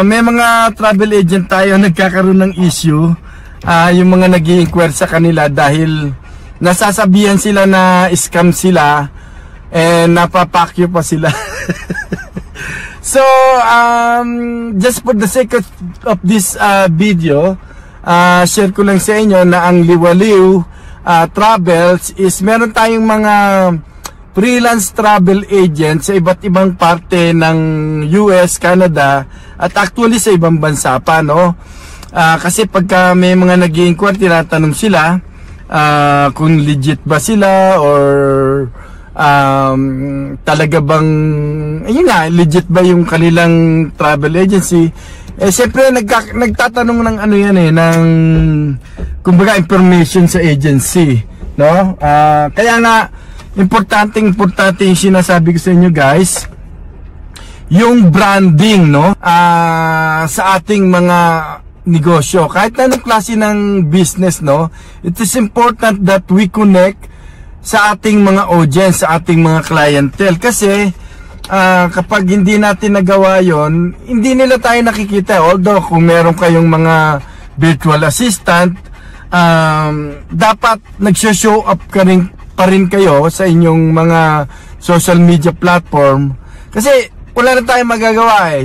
may mga travel agent tayo nagkakaroon ng issue. Yung mga nag-i-inquire sa kanila dahil nasasabihan sila na scam sila and napapakyo pa sila. So, just for the sake of this video, share ko lang sa inyo na ang Liwaliw Travels is meron tayong mga freelance travel agent sa iba't ibang parte ng US, Canada at actually sa ibang bansa pa, no? Kasi pagka may mga nag-i-inquire, tinatanong sila kung legit ba sila or talaga bang ayun nga, legit ba yung kanilang travel agency. Siyempre nagtatanong ng ano yan ng kumbaga information sa agency, no? Kaya nga importante yung sinasabi ko sa inyo guys, yung branding, no? Sa ating mga negosyo, kahit anong klase ng business, no? It is important that we connect sa ating mga audience, sa ating mga clientele, kasi kapag hindi natin nagawa yon, hindi nila tayo nakikita. Although kung meron kayong mga virtual assistant, dapat nagsho-show up pa rin kayo sa inyong mga social media platform, kasi wala na tayong magagawa